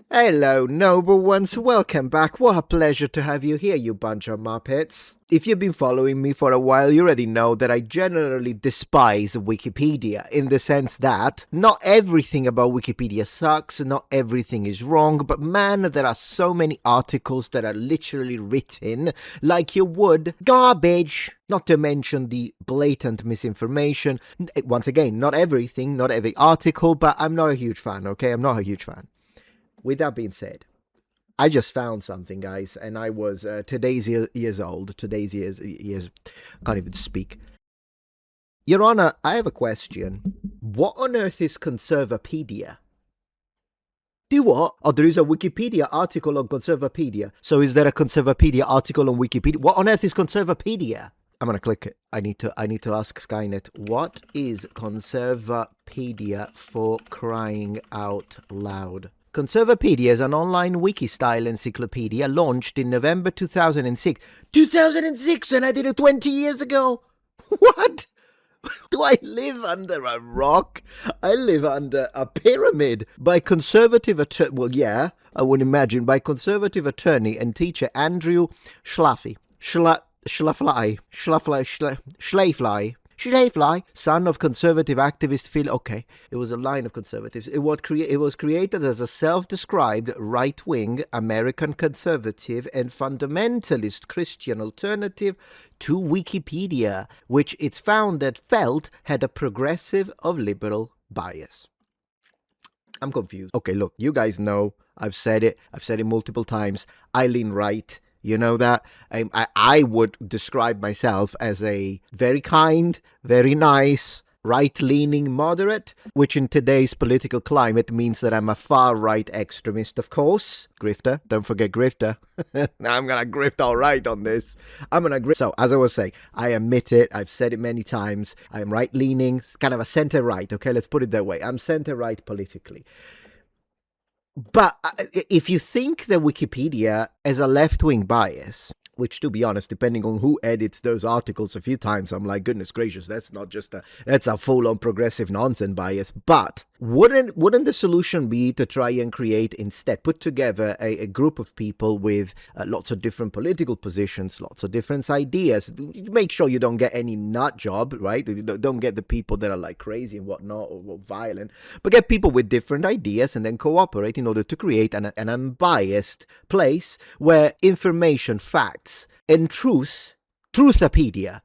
Hello, noble ones. Welcome back. What a pleasure to have you here, you bunch of Muppets. If you've been following me for a while, you already know that I generally despise Wikipedia in the sense that not everything about Wikipedia sucks, not everything is wrong, but man, there are so many articles that are literally written like you would garbage. Not to mention the blatant misinformation. Once again, not everything, not every article, but I'm not a huge fan, okay? I'm not a huge fan. With that being said, I just found something, guys, and I was today's years old. Today's years, can't even speak. Your Honor, I have a question. What on earth is Conservapedia? Do what? Oh, there is a Wikipedia article on Conservapedia. So is there a Conservapedia article on Wikipedia? What on earth is Conservapedia? I'm gonna click it. I need to ask Skynet. What is Conservapedia, for crying out loud? Conservapedia is an online wiki-style encyclopedia launched in November 2006. 2006, and I did it 20 years ago? What? Do I live under a rock? I live under a pyramid. By conservative attorney, well, yeah, I would imagine, by conservative attorney and teacher Andrew Schlafly, son of conservative activist Phil. Okay, it was a line of conservatives. It was created as a self-described right-wing American conservative and fundamentalist Christian alternative to Wikipedia, which its founder felt had a progressive of liberal bias. I'm confused. Okay, look, you guys know, I've said it multiple times. I lean right. You know that? I would describe myself as a very kind, very nice, right-leaning moderate, which in today's political climate means that I'm a far-right extremist, of course. Grifter. Don't forget Grifter. I'm going to grift all right on this. I'm going to grift. So, as I was saying, I admit it. I've said it many times. I'm right-leaning, kind of a center-right, okay? Let's put it that way. I'm center-right politically. But if you think that Wikipedia has a left-wing bias, which, to be honest, depending on who edits those articles a few times, I'm like, goodness gracious, that's not just that's a full-on progressive nonsense bias. But wouldn't the solution be to try and create, instead, put together a group of people with lots of different political positions, lots of different ideas? Make sure you don't get any nut job, right? Don't get the people that are like crazy and whatnot, or violent, but get people with different ideas and then cooperate in order to create an unbiased place where information, facts, and Truthopedia.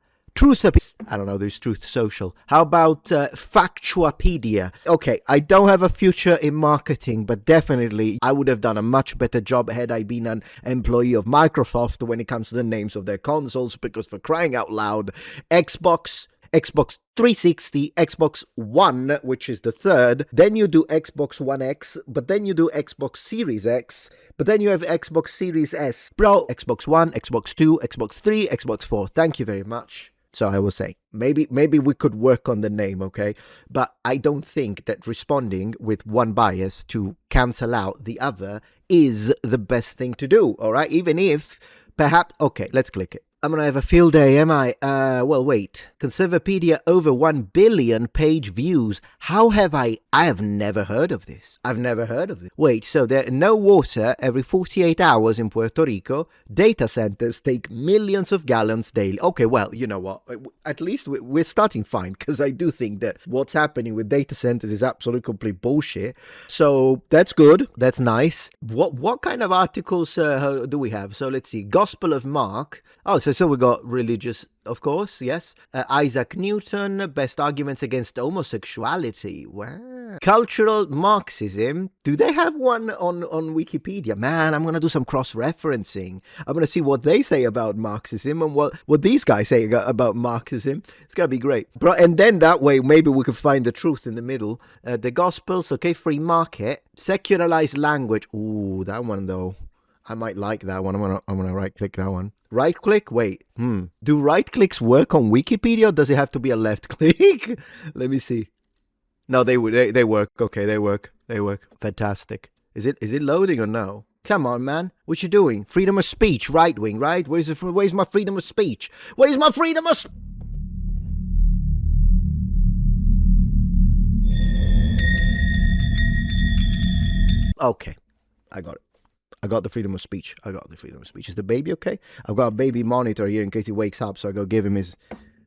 I don't know, there's Truth Social. How about Factuapedia? Okay, I don't have a future in marketing, but definitely I would have done a much better job had I been an employee of Microsoft when it comes to the names of their consoles, because for crying out loud, Xbox 360, Xbox One, which is the third, then you do Xbox One X, but then you do Xbox Series X, but then you have Xbox Series S. Bro, Xbox One, Xbox 2, Xbox 3, Xbox 4. Thank you very much. So I will say, maybe we could work on the name, okay? But I don't think that responding with one bias to cancel out the other is the best thing to do, all right? Even if, perhaps, okay, let's click it. I'm gonna have a field day, am I? Well, wait. Conservapedia over 1 billion page views. How have I have never heard of this. I've never heard of this. Wait, so there no water every 48 hours in Puerto Rico. Data centers take millions of gallons daily. Okay, well, you know what? At least we're starting fine, because I do think that what's happening with data centers is absolutely complete bullshit. So that's good. That's nice. What kind of articles do we have? So let's see. Gospel of Mark. Oh, so we got religious, of course, yes. Isaac Newton, best arguments against homosexuality. Wow. Cultural Marxism. Do they have one on Wikipedia? Man, I'm going to do some cross-referencing. I'm going to see what they say about Marxism and what these guys say about Marxism. It's going to be great. And then that way, maybe we can find the truth in the middle. The Gospels, okay, free market. Secularized language. Ooh, that one, though. I might like that one. I'm gonna right click that one. Right click? Wait. Do right clicks work on Wikipedia, or does it have to be a left click? Let me see. No, they work. Okay, they work. Fantastic. Is it loading or no? Come on, man. What you doing? Freedom of speech, right wing, right? Where's my freedom of speech? Where is my freedom of Okay. I got it. I got the freedom of speech. I got the freedom of speech. Is the baby okay? I've got a baby monitor here in case he wakes up, so I go give him his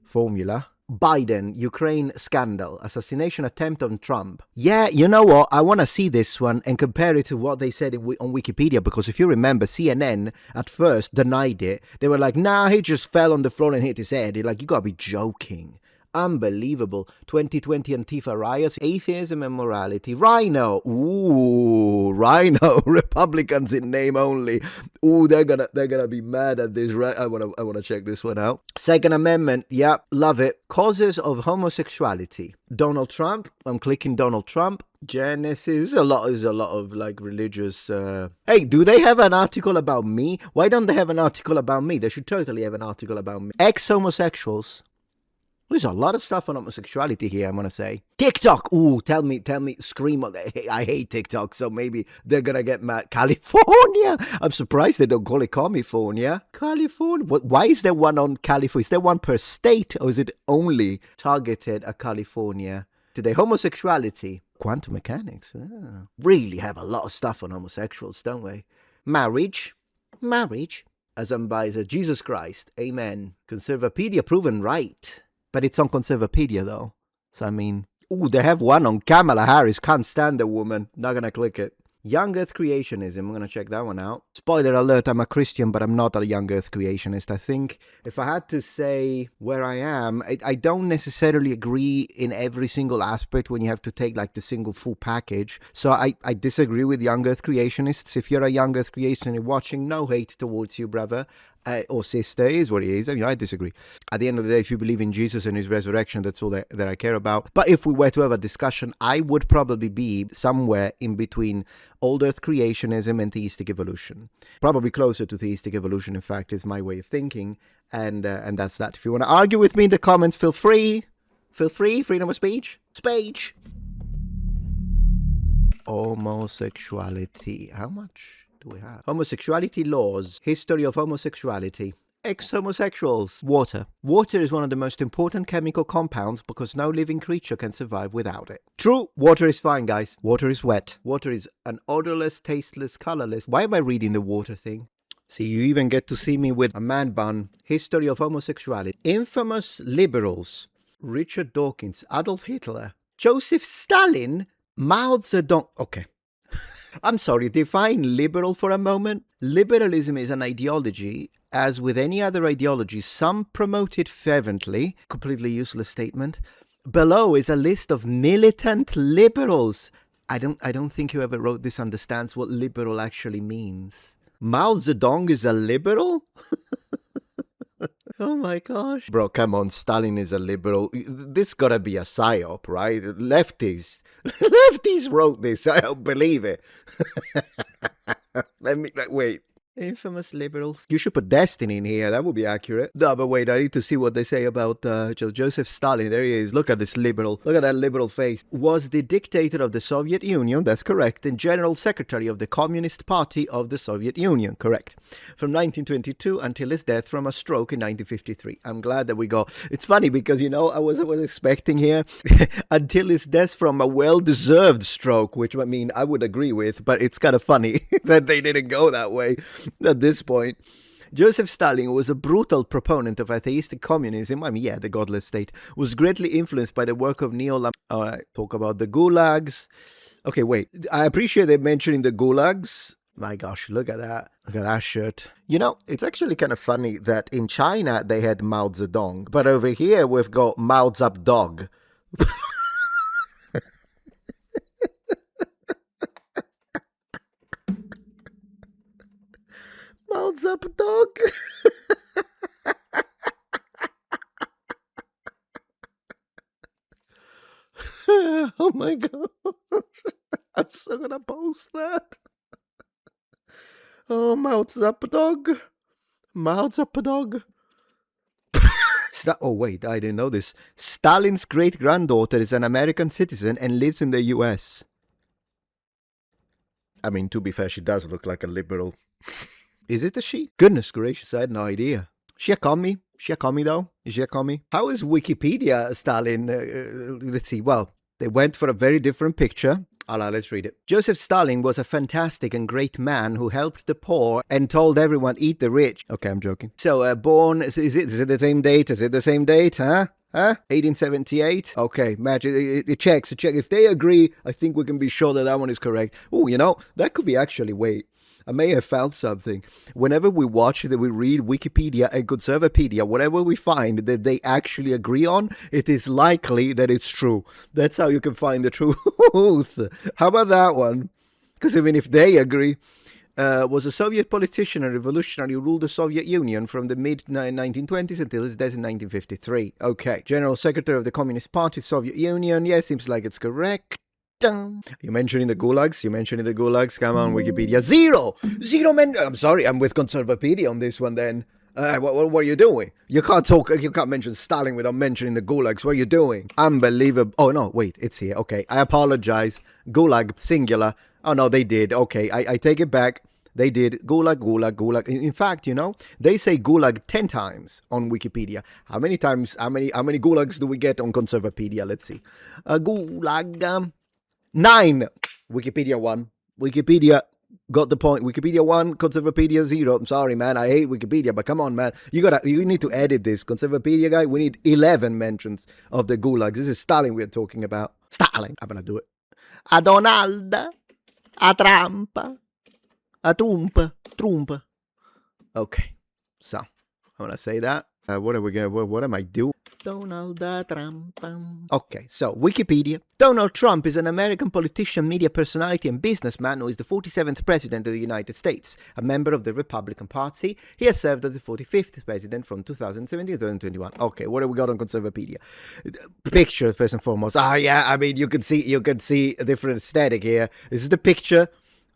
formula. Biden, Ukraine scandal, assassination attempt on Trump. Yeah, you know what? I want to see this one and compare it to what they said on Wikipedia, because if you remember, CNN at first denied it. They were like, nah, he just fell on the floor and hit his head. You're like, you got to be joking. Unbelievable. 2020 Antifa riots, atheism and morality. Rhino. Ooh, Rhino. Republicans in name only. Ooh, they're gonna be mad at this, right? I wanna check this one out. Second Amendment. Yep, love it. Causes of homosexuality. Donald Trump. I'm clicking Donald Trump. Genesis. A lot of like religious. Hey, do they have an article about me? Why don't they have an article about me? They should totally have an article about me. Ex-homosexuals. There's a lot of stuff on homosexuality here, I'm going to say. TikTok! Ooh, tell me, scream. I hate TikTok, so maybe they're going to get mad. California! I'm surprised they don't call it California. California? Why is there one on California? Is there one per state, or is it only targeted at California? Today, homosexuality. Quantum mechanics. Oh. Really have a lot of stuff on homosexuals, don't we? Marriage. As says Jesus Christ. Amen. Conservapedia proven right. But it's on Conservapedia, though. So, I mean... Ooh, they have one on Kamala Harris. Can't stand the woman. Not gonna click it. Young Earth creationism. I'm gonna check that one out. Spoiler alert, I'm a Christian, but I'm not a young Earth creationist. I think if I had to say where I am, I don't necessarily agree in every single aspect when you have to take like the single full package. So I disagree with young Earth creationists. If you're a young Earth creationist watching, no hate towards you, brother. Or sister, is what it is. I mean, I disagree. At the end of the day, if you believe in Jesus and his resurrection, that's all that I care about. But if we were to have a discussion, I would probably be somewhere in between old Earth creationism and theistic evolution. Probably closer to theistic evolution, in fact, is my way of thinking. And that's that. If you want to argue with me in the comments, feel free. Feel free. Freedom of speech. Speech. Homosexuality. How much? We have homosexuality laws, history of homosexuality, ex-homosexuals, water. Water is one of the most important chemical compounds because no living creature can survive without it. True, water is fine, guys. Water is wet. Water is an odorless, tasteless, colorless. Why am I reading the water thing? See, you even get to see me with a man bun. History of homosexuality. Infamous liberals. Richard Dawkins, Adolf Hitler, Joseph Stalin, Mao Zedong. Okay. I'm sorry, define liberal for a moment. Liberalism is an ideology. As with any other ideology, some promote it fervently. Completely useless statement. Below is a list of militant liberals. I don't think whoever wrote this understands what liberal actually means. Mao Zedong is a liberal? Oh my gosh. Bro, come on, Stalin is a liberal. This gotta be a psyop, right? Lefties wrote this. I don't believe it. Wait. Infamous liberals. You should put Destiny in here. That would be accurate. No, but wait, I need to see what they say about Joseph Stalin. There he is. Look at this liberal. Look at that liberal face. Was the dictator of the Soviet Union. That's correct. And general secretary of the Communist Party of the Soviet Union. Correct. From 1922 until his death from a stroke in 1953. I'm glad that we go. It's funny because, you know, I was expecting here until his death from a well-deserved stroke, which I mean, I would agree with, but it's kind of funny that they didn't go that way. At this point, Joseph Stalin was a brutal proponent of atheistic communism. I mean, yeah, the godless state was greatly influenced by the work of All right, talk about the gulags. Okay, wait. I appreciate they mentioning the gulags. My gosh, look at that. Look at that shirt. You know, it's actually kind of funny that in China they had Mao Zedong, but over here we've got Mao Zedong. Mouths up, dog. Oh my god. I'm so gonna post that. Oh, mouths up, dog. Mouths up, dog. Oh, wait, I didn't know this. Stalin's great-granddaughter is an American citizen and lives in the US. I mean, to be fair, she does look like a liberal. Is it a she? Goodness gracious, I had no idea. She a commie? She a commie, though? Is she a commie? How is Wikipedia, Stalin? Let's see. Well, They went for a very different picture. Let's read it. Joseph Stalin was a fantastic and great man who helped the poor and told everyone, eat the rich. Okay, I'm joking. So, born, is it the same date? Is it the same date, huh? 1878? Okay, match. It checks. If they agree, I think we can be sure that one is correct. Oh, that could be actually, wait. I may have found something. Whenever we watch, that we read Wikipedia and Conservapedia, whatever we find that they actually agree on, it is likely that it's true. That's how you can find the truth. How about that one? Because even if they agree, was a Soviet politician and revolutionary who ruled the Soviet Union from the mid-1920s until his death in 1953. Okay. General Secretary of the Communist Party, Soviet Union. Yeah, seems like it's correct. You mentioning the gulags? Come on, Wikipedia. Zero, men. I'm sorry, I'm with Conservapedia on this one then. What are you doing? You can't mention Stalin without mentioning the gulags. What are you doing? Unbelievable. Oh, no, wait, it's here. Okay, I apologize. Gulag, singular. Oh, no, they did. Okay, I take it back. They did. Gulag. In fact, they say gulag 10 times on Wikipedia. How many gulags do we get on Conservapedia? Let's see. Gulag. 9. Wikipedia 1. Wikipedia got the point. Wikipedia 1, Conservapedia 0. I'm sorry, man. I hate Wikipedia, but come on, man. You need to edit this. Conservapedia guy, we need 11 mentions of the gulags. This is Stalin we're talking about. Stalin. I'm gonna do it. A Donald. A Trump. A Trump. Okay. So, I'm gonna say that. What am I doing? Donald Trump. Okay, so Wikipedia. Donald Trump is an American politician, media personality, and businessman who is the 47th president of the United States, a member of the Republican Party. He has served as the 45th president from 2017 to 2021. Okay, what have we got on Conservapedia? Picture, first and foremost. Yeah, I mean, you can see a different aesthetic here. This is the picture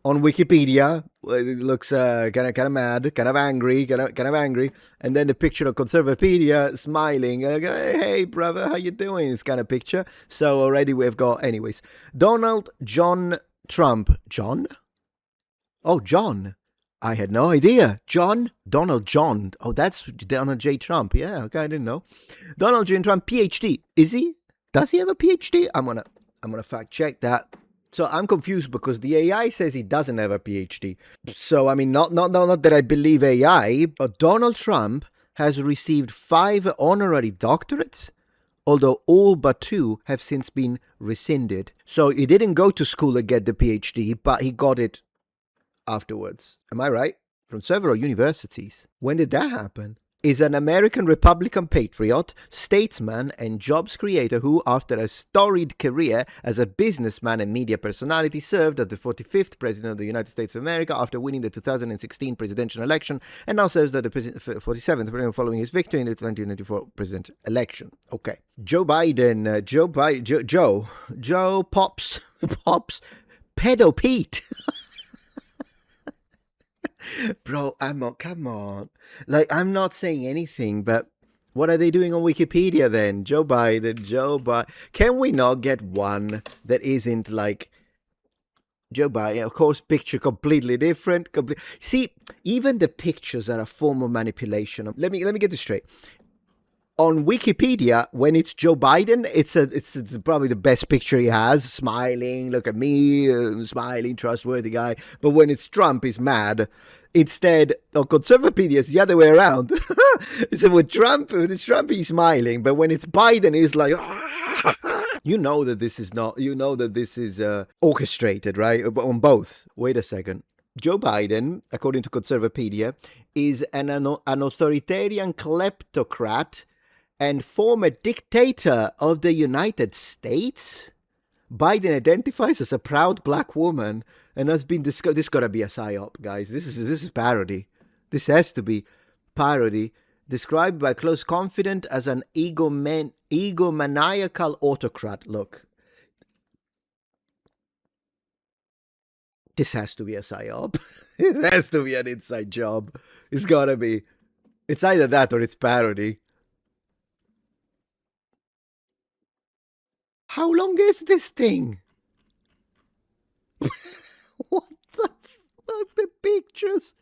on Wikipedia. It looks kind of mad, kind of angry, and then the picture of Conservapedia smiling, hey brother, how you doing? This kind of picture. So already we've got, anyways, Donald John Trump. John? Oh, John. I had no idea. Donald John. Oh, that's Donald J. Trump. Yeah, okay, I didn't know. Donald J. Trump, PhD. Is he? Does he have a PhD? I'm gonna fact check that. So I'm confused because the AI says he doesn't have a PhD. So, I mean, not that I believe AI, but Donald Trump has received 5 honorary doctorates, although all but 2 have since been rescinded. So he didn't go to school and get the PhD, but he got it afterwards. Am I right? From several universities. When did that happen? Is an American Republican patriot, statesman, and jobs creator who, after a storied career as a businessman and media personality, served as the 45th President of the United States of America after winning the 2016 presidential election, and now serves as the 47th President following his victory in the 2024 presidential election. Okay. Joe Biden, Joe Pops, Pedo Pete. Bro, come on. Like, I'm not saying anything, but what are they doing on Wikipedia then? Joe Biden. Can we not get one that isn't like Joe Biden? Of course, picture completely different. See, even the pictures are a form of manipulation. Let me get this straight. On Wikipedia, when it's Joe Biden, it's probably the best picture he has, smiling, look at me, smiling, trustworthy guy. But when it's Trump, he's mad. Instead, on Conservapedia, it's the other way around. So with Trump, he's smiling. But when it's Biden, he's like, you know that this is orchestrated, right? On both. Wait a second. Joe Biden, according to Conservapedia, is an authoritarian kleptocrat and former dictator of the United States. Biden identifies as a proud black woman and has been discovered. This got to be a psyop, guys. This is parody. This has to be parody. Described by close confidant as an egomaniacal autocrat. Look. This has to be a psyop. It has to be an inside job. It's got to be. It's either that or it's parody. How long is this thing? What the fuck? The pictures.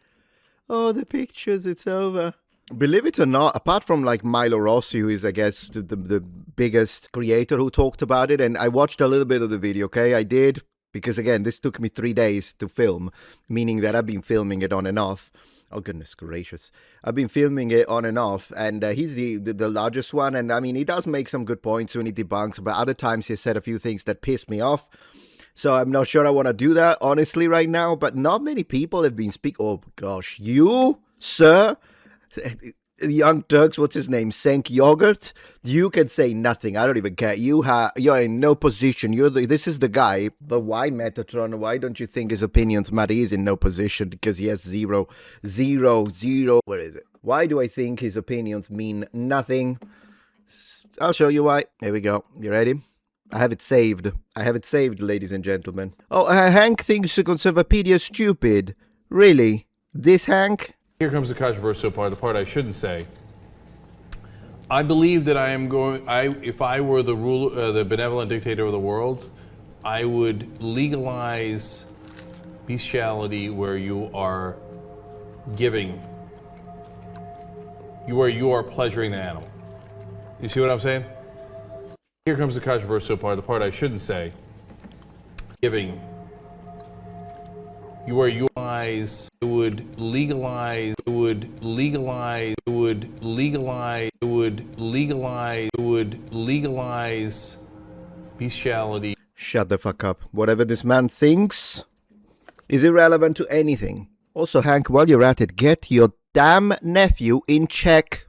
Oh, the pictures. It's over. Believe it or not, apart from like Milo Rossi, who is, I guess, the biggest creator who talked about it, and I watched a little bit of the video, okay? I did, because again, this took me 3 days to film, meaning that I've been filming it on and off. Oh, goodness gracious. I've been filming it on and off, and he's the largest one, and I mean, he does make some good points when he debunks, but other times he said a few things that pissed me off. So I'm not sure I want to do that, honestly, right now, but not many people have been speaking. Oh, gosh, you, sir? Young Turks, what's his name? Senk Yogurt? You can say nothing. I don't even care. You're in no position. This is the guy. But why Metatron? Why don't you think his opinions matter? He's in no position because he has zero. Where is it? Why do I think his opinions mean nothing? I'll show you why. Here we go. You ready? I have it saved. Ladies and gentlemen. Oh, Hank thinks Conservapedia is stupid. Really? This Hank? Here comes the controversial part, the part I shouldn't say. I believe that if I were the benevolent dictator of the world, I would legalize bestiality where you are giving, where you are pleasuring the animal. You see what I'm saying? Here comes the controversial part, the part I shouldn't say. Giving. Where you would legalize bestiality. Shut the fuck up. Whatever this man thinks is irrelevant to anything. Also, Hank, while you're at it, get your damn nephew in check.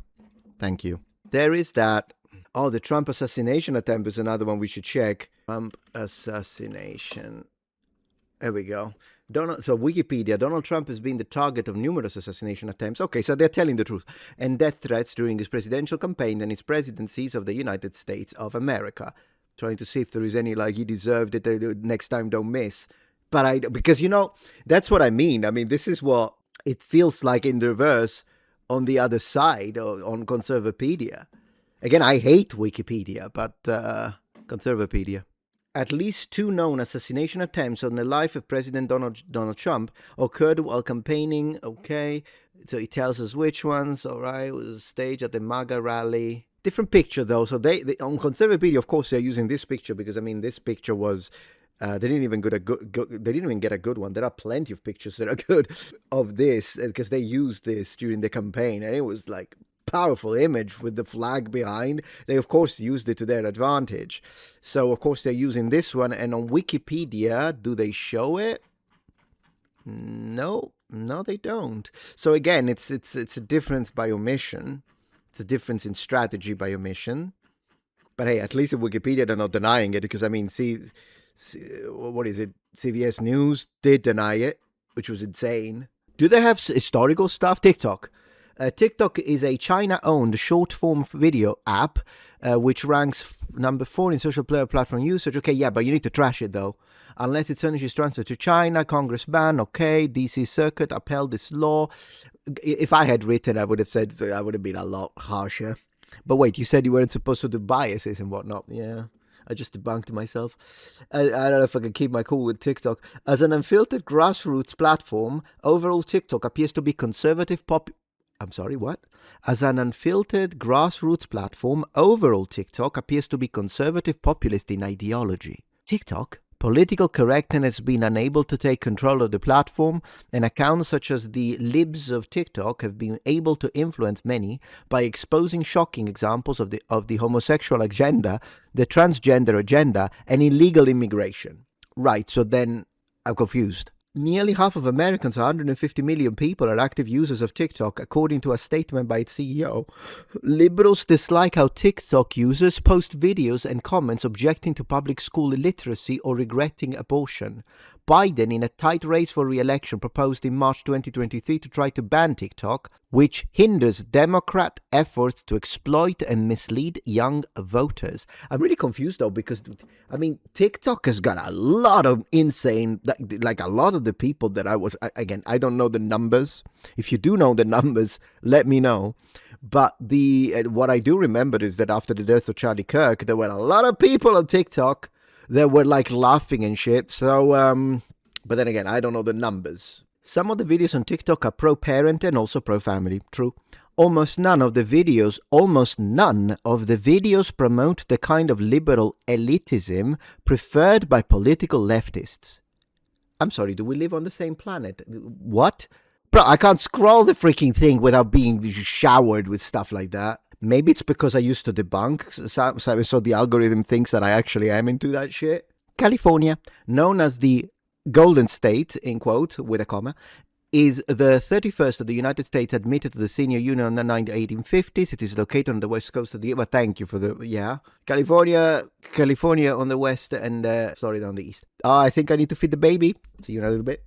Thank you. There is that. Oh, the Trump assassination attempt is another one we should check. Trump assassination. There we go. So Wikipedia, Donald Trump has been the target of numerous assassination attempts. Okay, so they're telling the truth. And death threats during his presidential campaign and his presidencies of the United States of America. Trying to see if there is any, he deserved it, next time don't miss. But because, that's what I mean. I mean, this is what it feels like in the reverse on the other side, on Conservapedia. Again, I hate Wikipedia, but Conservapedia. At least 2 known assassination attempts on the life of President Donald Trump occurred while campaigning. Okay, so he tells us which ones. All right, it was staged at the MAGA rally. Different picture though. So they on Conservapedia, of course, they're using this picture because I mean this picture was. They didn't even get a they didn't even get a good one. There are plenty of pictures that are good of this because they used this during the campaign, and it was like. Powerful image with the flag behind. They of course used it to their advantage, so of course they're using this one. And on Wikipedia, do they show it? No, they don't. So again, it's a difference by omission. It's a difference in strategy by omission. But hey, at least in Wikipedia they're not denying it, because I mean, see what is it? CBS News did deny it, which was insane. Do they have historical stuff? TikTok. TikTok is a China-owned short-form video app, which ranks number 4 in social platform usage. Okay, yeah, but you need to trash it, though. Unless its ownership is transferred to China, Congress ban, okay, DC Circuit upheld this law. If I had written, I would have said, I would have been a lot harsher. But wait, you said you weren't supposed to do biases and whatnot. Yeah, I just debunked myself. I don't know if I can keep my cool with TikTok. As an unfiltered grassroots platform, overall TikTok appears to be conservative I'm sorry, what? As an unfiltered grassroots platform, overall TikTok appears to be conservative populist in ideology. TikTok? Political correctness has been unable to take control of the platform, and accounts such as the Libs of TikTok have been able to influence many by exposing shocking examples of the homosexual agenda, the transgender agenda, and illegal immigration. Right, so then I'm confused. Nearly half of Americans, 150 million people, are active users of TikTok, according to a statement by its CEO. Liberals dislike how TikTok users post videos and comments objecting to public school illiteracy or regretting abortion. Biden, in a tight race for re-election, proposed in March 2023 to try to ban TikTok, which hinders Democrat efforts to exploit and mislead young voters. I'm really confused, though, because, I mean, TikTok has got a lot of insane, like a lot of the people that again, I don't know the numbers. If you do know the numbers, let me know. But what I do remember is that after the death of Charlie Kirk, there were a lot of people on TikTok that were like laughing and shit. So, but then again, I don't know the numbers. Some of the videos on TikTok are pro-parent and also pro-family. True. Almost none of the videos promote the kind of liberal elitism preferred by political leftists. I'm sorry, do we live on the same planet? What? Bro, I can't scroll the freaking thing without being showered with stuff like that. Maybe it's because I used to debunk, so the algorithm thinks that I actually am into that shit. California, known as the Golden State, in quote, with a comma, is the 31st of the United States admitted to the Senior Union in the 1850s. It is located on the west coast of the... Well, thank you for the... Yeah. California on the west and Florida on the east. I think I need to feed the baby. See you in a little bit.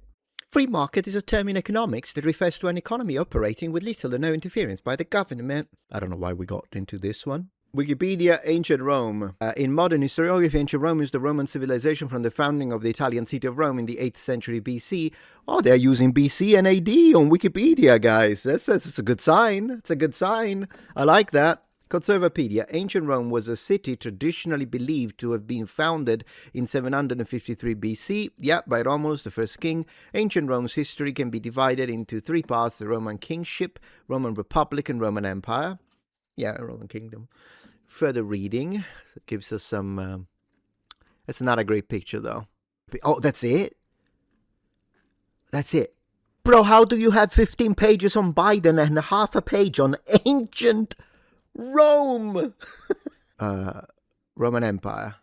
Free market is a term in economics that refers to an economy operating with little or no interference by the government. I don't know why we got into this one. Wikipedia, Ancient Rome. In modern historiography, Ancient Rome is the Roman civilization from the founding of the Italian city of Rome in the 8th century BC. Oh, they're using BC and AD on Wikipedia, guys. That's a good sign. It's a good sign. I like that. Conservapedia. Ancient Rome was a city traditionally believed to have been founded in 753 BC, by Romulus, the first king. Ancient Rome's history can be divided into three parts: the Roman kingship, Roman Republic, and Roman Empire. Roman kingdom. Further reading gives us some... it's not a great picture, though. Oh, that's it? That's it. Bro, how do you have 15 pages on Biden and half a page on ancient Rome? Roman Empire.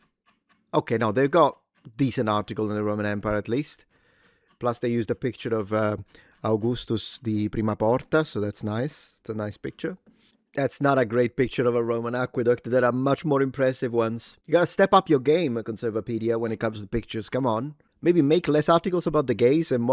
Okay, no, they've got decent article in the Roman Empire, at least. Plus, they used a picture of Augustus di Prima Porta, so that's nice. It's a nice picture. That's not a great picture of a Roman aqueduct. There are much more impressive ones. You gotta step up your game, Conservapedia, when it comes to pictures. Come on. Maybe make less articles about the gays and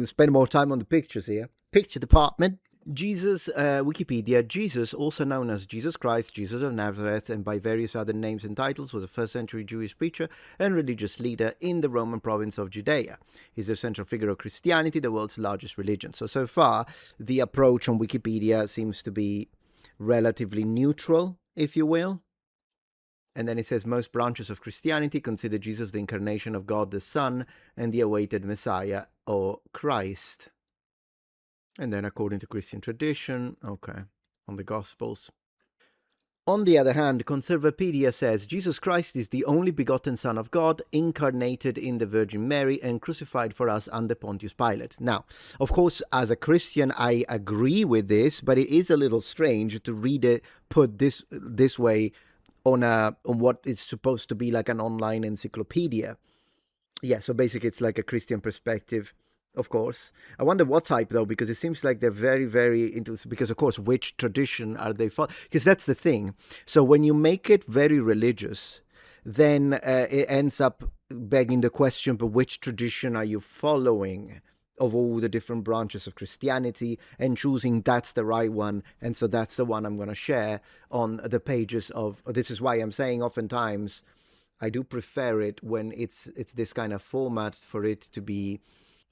spend more time on the pictures here. Picture department. Jesus, Wikipedia. Jesus, also known as Jesus Christ, Jesus of Nazareth, and by various other names and titles, was a first-century Jewish preacher and religious leader in the Roman province of Judea. He's the central figure of Christianity, the world's largest religion. So far, the approach on Wikipedia seems to be relatively neutral, if you will. And then it says most branches of Christianity consider Jesus the incarnation of God the Son and the awaited Messiah or Christ. And then according to Christian tradition, on the Gospels. On the other hand, Conservapedia says Jesus Christ is the only begotten Son of God, incarnated in the Virgin Mary and crucified for us under Pontius Pilate. Now, of course, as a Christian, I agree with this, but it is a little strange to read it put this way on what is supposed to be like an online encyclopedia. So basically it's like a Christian perspective. Of course. I wonder what type, though, because it seems like they're very, very into... Because, of course, which tradition are they following? Because that's the thing. So when you make it very religious, then it ends up begging the question, but which tradition are you following of all the different branches of Christianity, and choosing that's the right one, and so that's the one I'm going to share on the pages of... This is why I'm saying oftentimes I do prefer it when it's this kind of format, for it to be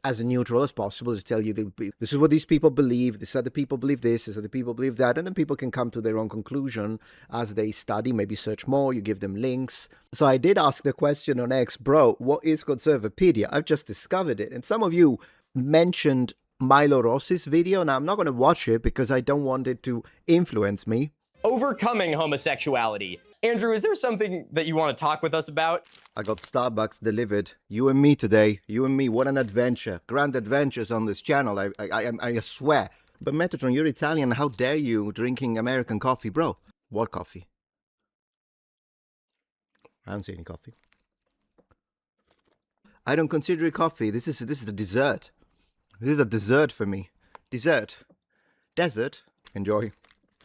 as neutral as possible, to tell you this is what these people believe, this other people believe this other people believe that, and then people can come to their own conclusion as they study, maybe search more, you give them links. So I did ask the question on X, bro, what is Conservapedia? I've just discovered it, and some of you mentioned Milo Rossi's video. Now I'm not going to watch it because I don't want it to influence me. Overcoming homosexuality. Andrew, is there something that you want to talk with us about? I got Starbucks delivered. You and me today. You and me. What an adventure. Grand adventures on this channel. I swear. But Metatron, you're Italian. How dare you drinking American coffee, bro? What coffee? I don't see any coffee. I don't consider it coffee. This is a dessert. This is a dessert for me. Dessert. Desert. Enjoy.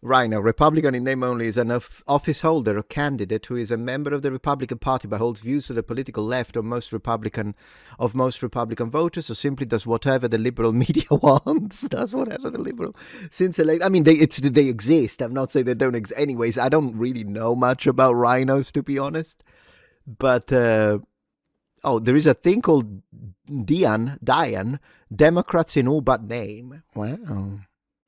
Rhino, Republican in name only, is an office holder or candidate who is a member of the Republican Party but holds views to the political left of most Republican voters, or simply does whatever the liberal media wants. Does whatever the liberal... I mean, they exist. I'm not saying they don't exist. Anyways, I don't really know much about rhinos, to be honest. But, there is a thing called Diane, Democrats in all but name. Wow.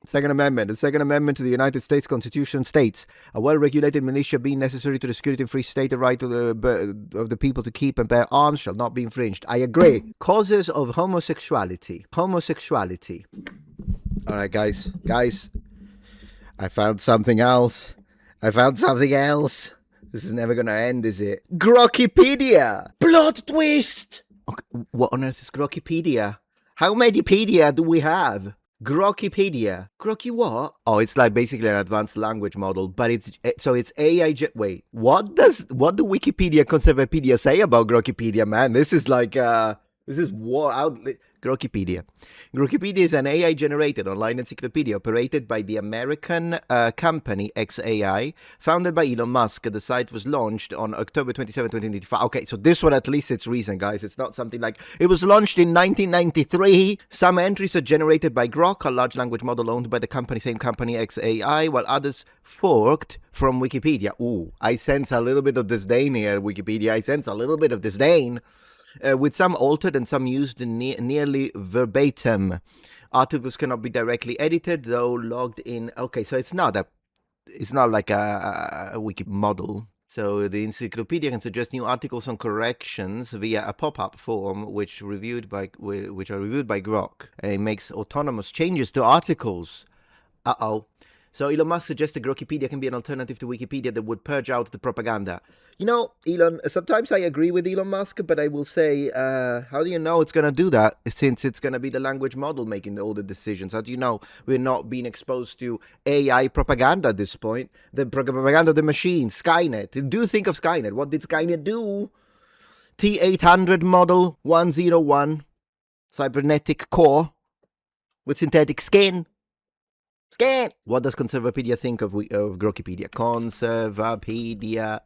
Second Amendment. The Second Amendment to the United States Constitution states, a well-regulated militia being necessary to the security and free state, the right of the people to keep and bear arms shall not be infringed. I agree. Causes of homosexuality. All right, guys. I found something else. I found something else. This is never gonna end, is it? Grokipedia! Plot twist! Okay, what on earth is Grokipedia? How many pedia do we have? Grokipedia. Groki what? Oh, it's like basically an advanced language model, but it's AI. Wait, what do Wikipedia, Conservapedia say about Grokipedia, man? This is like this is war out. Grokipedia. Grokipedia is an AI-generated online encyclopedia operated by the American company XAI, founded by Elon Musk. The site was launched on October 27, 2025. Okay, so this one at least it's recent, guys. It's not something like... It was launched in 1993. Some entries are generated by Grok, a large language model owned by the same company XAI, while others forked from Wikipedia. Ooh, I sense a little bit of disdain here, Wikipedia. I sense a little bit of disdain. With some altered and some used nearly verbatim. Articles cannot be directly edited, though logged in. Okay, so it's not like a wiki model. So the encyclopedia can suggest new articles on corrections via a pop-up form, which are reviewed by Grok. It makes autonomous changes to articles. So Elon Musk suggested Grokipedia can be an alternative to Wikipedia that would purge out the propaganda. You know, Elon, sometimes I agree with Elon Musk, but I will say, how do you know it's going to do that, since it's going to be the language model making all the decisions? How do you know we're not being exposed to AI propaganda at this point? The propaganda of the machine, Skynet. Do think of Skynet. What did Skynet do? T-800 model 101, cybernetic core with synthetic skin. Scan! What does Conservapedia think of Grokipedia? Conservapedia.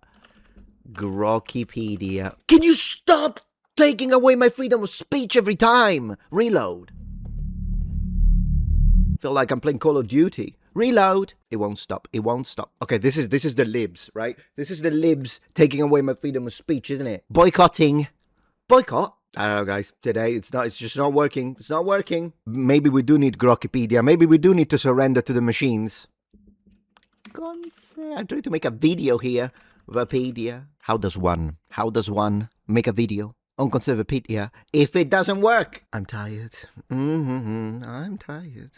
Grokipedia. Can you stop taking away my freedom of speech every time? Reload. Feel like I'm playing Call of Duty. Reload. It won't stop. It won't stop. Okay, this is the libs, right? This is the libs taking away my freedom of speech, isn't it? Boycotting. Boycott? I don't know, guys. Today, it's just not working. It's not working. Maybe we do need Grokipedia. Maybe we do need to surrender to the machines. I'm trying to make a video here. Wikipedia. How does one make a video on Conservapedia if it doesn't work? I'm tired. I'm tired.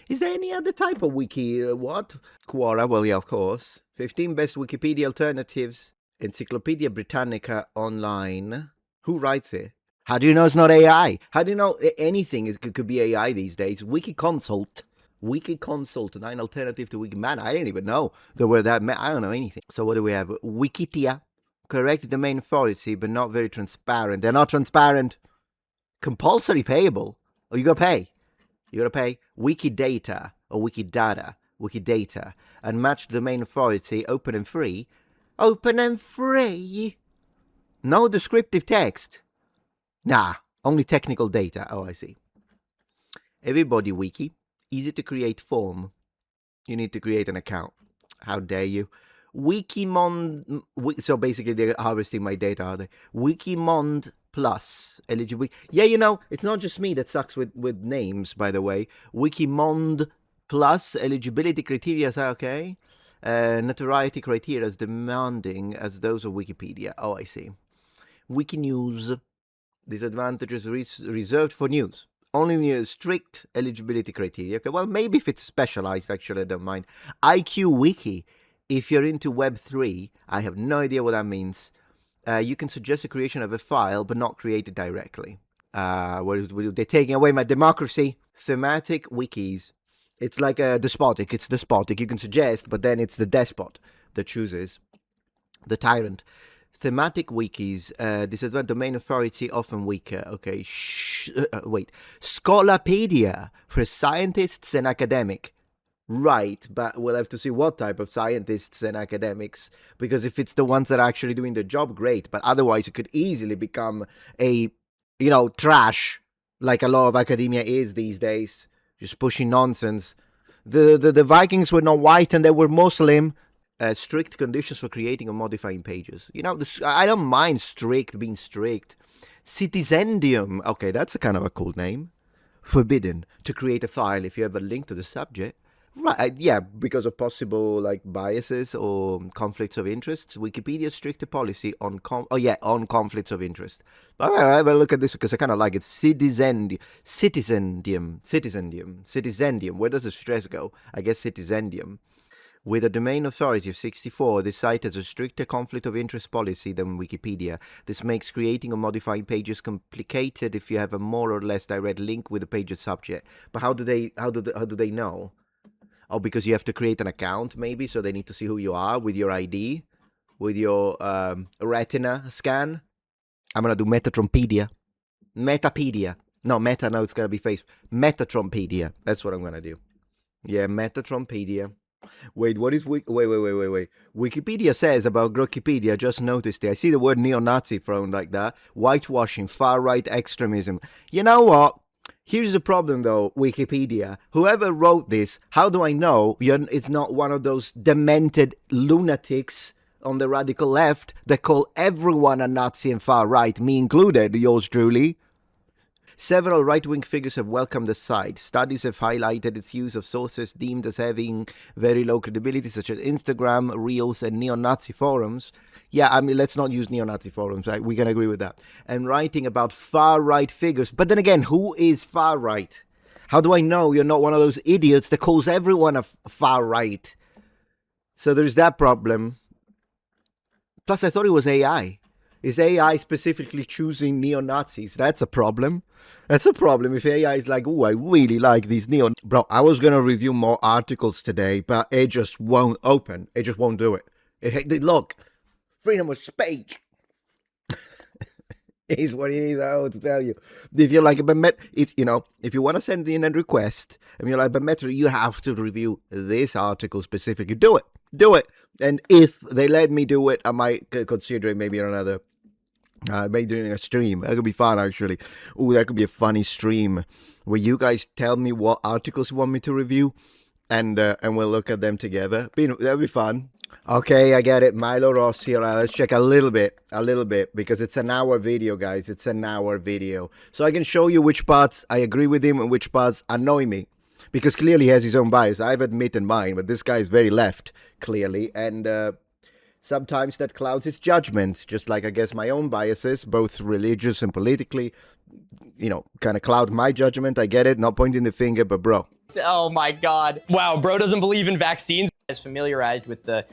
Is there any other type of wiki? What? Quora? Well, yeah, of course. 15 best Wikipedia alternatives. Encyclopedia Britannica online. Who writes it? How do you know it's not AI? How do you know anything could be AI these days? WikiConsult, 9 alternative to Wiki. Man, I didn't even know there were that many. I don't know anything. So what do we have? Wikipedia, correct domain authority, but not very transparent. They're not transparent. Compulsory payable. Oh, you gotta pay. You gotta pay. Wikidata or Wikidata, and match domain authority. Open and free. Open and free. No descriptive text. Nah, only technical data. Oh, I see. Everybody wiki. Easy to create form. You need to create an account. How dare you? Wikimond. So basically, they're harvesting my data, are they? Wikimond Plus. Eligible. Yeah, you know, it's not just me that sucks with names, by the way. Wikimond Plus. Eligibility criteria, is that okay? Notoriety criteria as demanding as those of Wikipedia. Oh, I see. Wikinews. Disadvantages reserved for news. Only strict eligibility criteria. Okay, well, maybe if it's specialized, actually, I don't mind. IQ Wiki. If you're into Web3, I have no idea what that means. You can suggest the creation of a file, but not create it directly. They're taking away my democracy. Thematic wikis. It's like despotic. It's despotic. You can suggest, but then it's the despot that chooses. The tyrant. Thematic wikis, disadvantage domain authority, often weaker. Okay, wait. Scolapedia for scientists and academic. Right, but we'll have to see what type of scientists and academics, because if it's the ones that are actually doing the job, great. But otherwise, it could easily become a, trash, like a lot of academia is these days, just pushing nonsense. The Vikings were not white and they were Muslim. Strict conditions for creating or modifying pages. I don't mind being strict. Citizendium. Okay, that's a kind of a cool name. Forbidden to create a file if you have a link to the subject. Right, yeah, because of possible biases or conflicts of interests. Wikipedia's stricter policy on conflicts of interest. All right, have a look at this because I kind of like it. Citizendium. Where does the stress go? I guess citizendium. With a domain authority of 64, this site has a stricter conflict of interest policy than Wikipedia. This makes creating or modifying pages complicated if you have a more or less direct link with the page's subject. But how do they know? Oh, because you have to create an account, maybe, so they need to see who you are with your ID, with your retina scan. I'm gonna do Metatronpedia. Metapedia. No, Meta, no, it's gonna be face. Metatronpedia. That's what I'm gonna do. Yeah, Metatronpedia. Wait, what is wait. Wikipedia says about Grokipedia, I just noticed it. I see the word neo-Nazi thrown like that. Whitewashing, far-right extremism. You know what? Here's the problem, though, Wikipedia. Whoever wrote this, how do I know it's not one of those demented lunatics on the radical left that call everyone a Nazi and far-right, me included, yours truly? Several right-wing figures have welcomed the site. Studies have highlighted its use of sources deemed as having very low credibility, such as Instagram, Reels, and neo-Nazi forums. Yeah, I mean, let's not use neo-Nazi forums. Right? We can agree with that. And writing about far-right figures. But then again, who is far-right? How do I know you're not one of those idiots that calls everyone a far-right? So there's that problem. Plus, I thought it was AI. Is AI specifically choosing neo-Nazis? That's a problem. That's a problem if AI is like, oh, I really like these neo... Bro, I was going to review more articles today, but it just won't open. It just won't do it. Look, freedom of speech is what it is. I have to tell you. If you're like, if you want to send in a request, and you're like, but Metro, you have to review this article specifically. Do it. And if they let me do it, I might consider it maybe another... maybe doing a stream. That could be fun, actually. Ooh, that could be a funny stream where you guys tell me what articles you want me to review, and we'll look at them together. That'd be fun. Okay, I get it. Milo Rossi. All right, let's check a little bit, because it's an hour video, guys. It's an hour video, so I can show you which parts I agree with him and which parts annoy me. Because clearly he has his own bias. I've admitted mine, but this guy is very left, clearly, and sometimes that clouds his judgment, just like I guess my own biases, both religious and politically, kind of cloud my judgment. I get it, not pointing the finger, but bro. Oh my God. Wow, bro doesn't believe in vaccines. As familiarized with the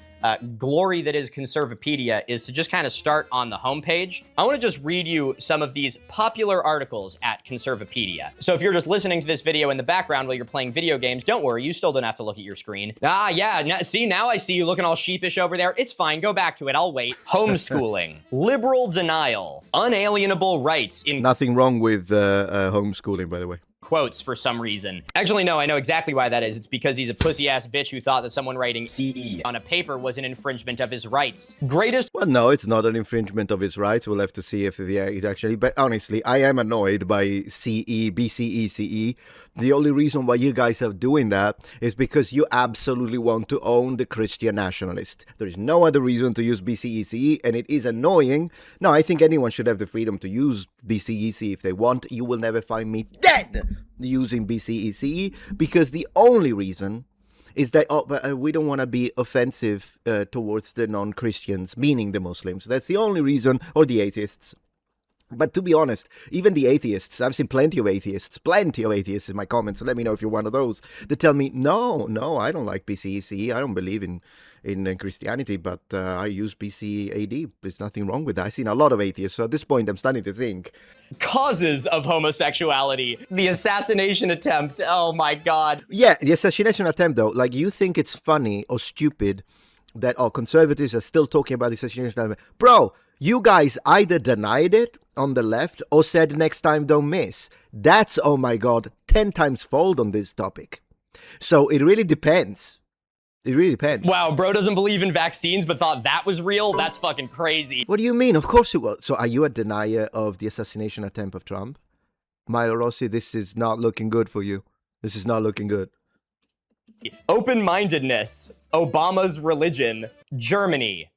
glory that is Conservapedia is to just kind of start on the homepage. I want to just read you some of these popular articles at Conservapedia. So if you're just listening to this video in the background while you're playing video games, don't worry, you still don't have to look at your screen. Ah, yeah, now I see you looking all sheepish over there. It's fine, go back to it, I'll wait. Homeschooling, liberal denial, unalienable rights in... Nothing wrong with homeschooling, by the way. Quotes for some reason. Actually, no, I know exactly why that is. It's because he's a pussy-ass bitch who thought that someone writing CE on a paper was an infringement of his rights. Greatest... Well, no, it's not an infringement of his rights. We'll have to see if it actually... But honestly, I am annoyed by CE, BCE, CE. The only reason why you guys are doing that is because you absolutely want to own the Christian nationalist. There is no other reason to use BCE, and it is annoying. No, I think anyone should have the freedom to use BCE if they want. You will never find me dead using BCE because the only reason is that we don't want to be offensive towards the non-Christians, meaning the Muslims. That's the only reason, or the atheists. But to be honest, even the atheists, I've seen plenty of atheists in my comments. So let me know if you're one of those that tell me, no, I don't like BCE. I don't believe in Christianity, but I use BCAD. There's nothing wrong with that. I've seen a lot of atheists. So at this point, I'm starting to think. Causes of homosexuality. The assassination attempt. Oh my God. Yeah, the assassination attempt, though. Like, you think it's funny or stupid that conservatives are still talking about the assassination attempt. Bro, you guys either denied it on the left or said next time don't miss. That's, oh my God, 10 times fold on this topic. So it really depends. It really depends. Wow, bro doesn't believe in vaccines but thought that was real? That's fucking crazy. What do you mean? Of course it was. So are you a denier of the assassination attempt of Trump? Milo Rossi, this is not looking good for you. This is not looking good. Open-mindedness. Obama's religion. Germany.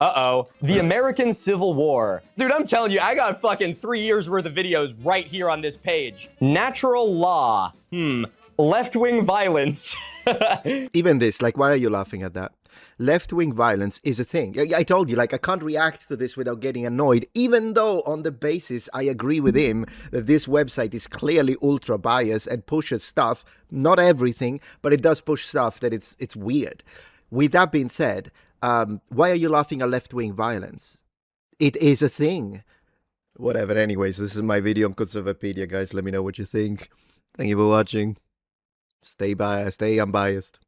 Uh-oh. The American Civil War. Dude, I'm telling you, I got fucking 3 years worth of videos right here on this page. Natural law. Left-wing violence. Even this, like, why are you laughing at that? Left-wing violence is a thing. I told you, like, I can't react to this without getting annoyed, even though on the basis I agree with him that this website is clearly ultra-biased and pushes stuff, not everything, but it does push stuff that it's weird. With that being said, why are you laughing at left-wing violence? It is a thing. Whatever, anyways, this is my video on Conservapedia, guys. Let me know what you think. Thank you for watching. Stay unbiased.